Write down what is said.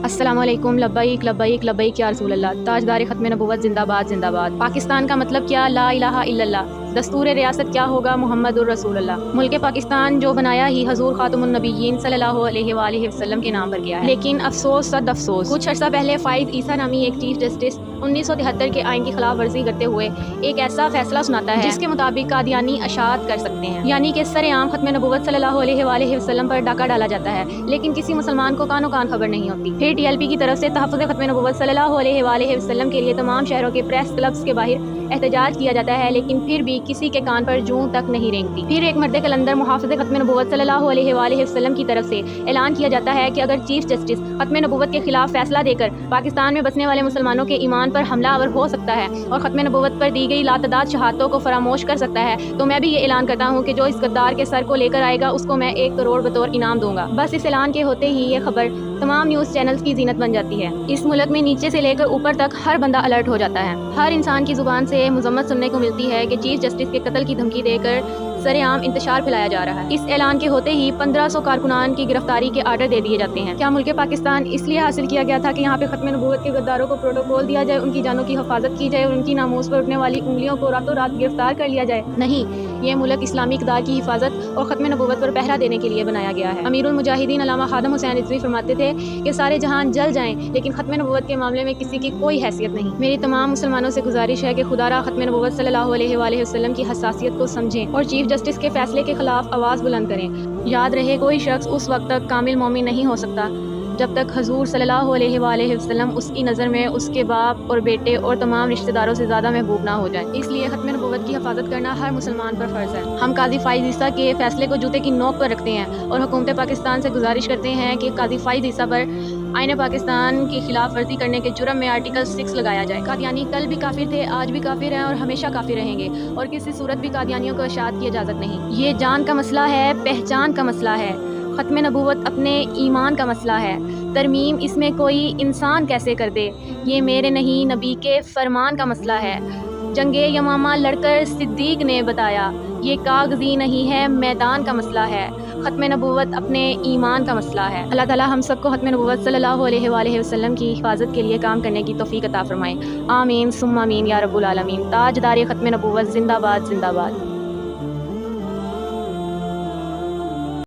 अस्सलाम वालेकुम। लब्बैक लब्बैक लब्बैक या रसूल अल्लाह। ताजदार ख़त्म नबुव्वत जिंदाबाद जिंदाबाद। पाकिस्तान का मतलब क्या? ला इलाहा इल्लल्लाह। दस्तूर रियासत क्या होगा? मुहम्मदुर रसूलुल्लाह। मुल्क पाकिस्तान जो बनाया ही हजूर खातमुन नबिय्यीन सल्लल्लाहु अलैहि वसल्लम के नाम पर किया है। लेकिन अफसोस सद अफसोस, कुछ अर्सा पहले फाइज ईसा नामी एक चीफ जस्टिस 1973 के आइन की खिलाफ वर्जी करते हुए एक ऐसा फैसला सुनाता है जिसके मुताबिक कादियानी अशात कर सकते हैं, यानी कि सरेआम खत्म नबुव्वत सल्लल्लाहु अलैहि वसल्लम पर डाका डाला जाता है, लेकिन किसी मुसलमान को कानो कान खबर नहीं होती। फिर TLP की तरफ से तहफ़्फ़ुज़ खत्म नबुव्वत सल्लल्लाहु अलैहि वसल्लम के लिए तमाम शहरों के प्रेस क्लब्स के बाहर एहतजाज किया जाता है, लेकिन फिर भी किसी के कान पर जूं तक नहीं रेंगती। फिर एक मर्द कलंदर मुहाफ़िज़ खत्म नबुव्वत सल्लल्लाहु अलैहि वसल्लम की तरफ से ऐलान किया जाता है कि अगर चीफ जस्टिस खत्म नबुव्वत के खिलाफ फैसला देकर पाकिस्तान में बसने वाले मुसलमानों के ईमान पर हमलावर हो सकता है और खत्म नबुव्वत पर दी गई लातदाद शहादतों को फरामोश कर सकता है, तो मैं भी ये ऐलान करता हूँ कि जो इस गद्दार के सर को लेकर आएगा उसको मैं 1 करोड़ बतौर इनाम दूंगा। बस इस ऐलान के होते ही ये खबर तमाम न्यूज़ चैनल्स की जीनत बन जाती है। इस मुल्क में नीचे से लेकर ऊपर तक हर बंदा अलर्ट हो जाता है। हर इंसान की जुबान से मजम्मत सुनने को मिलती है कि चीफ जस्टिस के कत्ल की धमकी देकर सरेआम इंतशार फैलाया जा रहा है। इस ऐलान के होते ही 1500 कारकुनान की गिरफ्तारी के आर्डर दे दिए जाते हैं। क्या मुल्क पाकिस्तान इसलिए हासिल किया गया था कि यहाँ पे खत्म नबुव्वत के गद्दारों को प्रोटोकॉल दिया जाए, उनकी जानों की हिफाजत की जाए और उनकी नामूस पर उठने वाली उंगलियों को रातों रात गिरफ्तार कर लिया जाए? नहीं, ये मुल्क इस्लामी इक़्तिदार की हिफाजत और खत्म नबुव्वत पर पहरा देने के लिए बनाया गया है। अमीरुल मुजाहिदीन अल्लामा खादम हुसैन रिज़वी फरमाते थे कि सारे जहान जल जाएं, लेकिन खत्म नबुव्वत के मामले में किसी की कोई हैसियत नहीं। मेरी तमाम मुसलमानों से गुजारिश है कि खुदारा खत्म नबुव्वत सल्लल्लाहु अलैहि वसल्लम की हसासियत को समझें और चीफ जस्टिस के फैसले के खिलाफ आवाज़ बुलंद करें। याद रहे, कोई शख्स उस वक्त तक कामिल मोमिन नहीं हो सकता जब तक हजूर सल्लल्लाहु अलैहि वसल्लम उसकी नज़र में उसके बाप और बेटे और तमाम रिश्तेदारों से ज़्यादा महबूब ना हो जाए। इसलिए खत्म नबुव्वत की हिफाजत करना हर मुसलमान पर फ़र्ज़ है। हम काजी फाइज़ ईसा के फैसले को जूते की नोक पर रखते हैं और हुकूमत पाकिस्तान से गुजारिश करते हैं कि काजी फाइज़ ईसा पर आईन पाकिस्तान की खिलाफ वर्जी करने के जुर्म में आर्टिकल 6 लगाया जाए। कादियानी कल भी काफिर थे, आज भी काफिर हैं और हमेशा काफिर रहेंगे, और किसी सूरत भी कादियानियों को इशाअत की इजाज़त नहीं। ये जान का मसला है, पहचान का मसला है। खत्म नबुव्वत अपने ईमान का मसला है। तरमीम इसमें कोई इंसान कैसे कर दे, ये मेरे नहीं नबी के फरमान का मसला है। जंगे यमामा लड़कर सिद्दीक ने बताया, ये कागजी नहीं है, मैदान का मसला है। खत्म नबुव्वत अपने ईमान का मसला है। अल्लाह ताला हम सबको खत्म नबुव्वत सल्लल्लाहु अलैहि वसल्लम की हिफाजत के लिए काम करने की तौफीक अता फरमाए। आमीन सुम्मा आमीन या रब्बुल आलमीन। ताजदार खत्म नबुव्वत जिंदाबाद जिंदाबाद।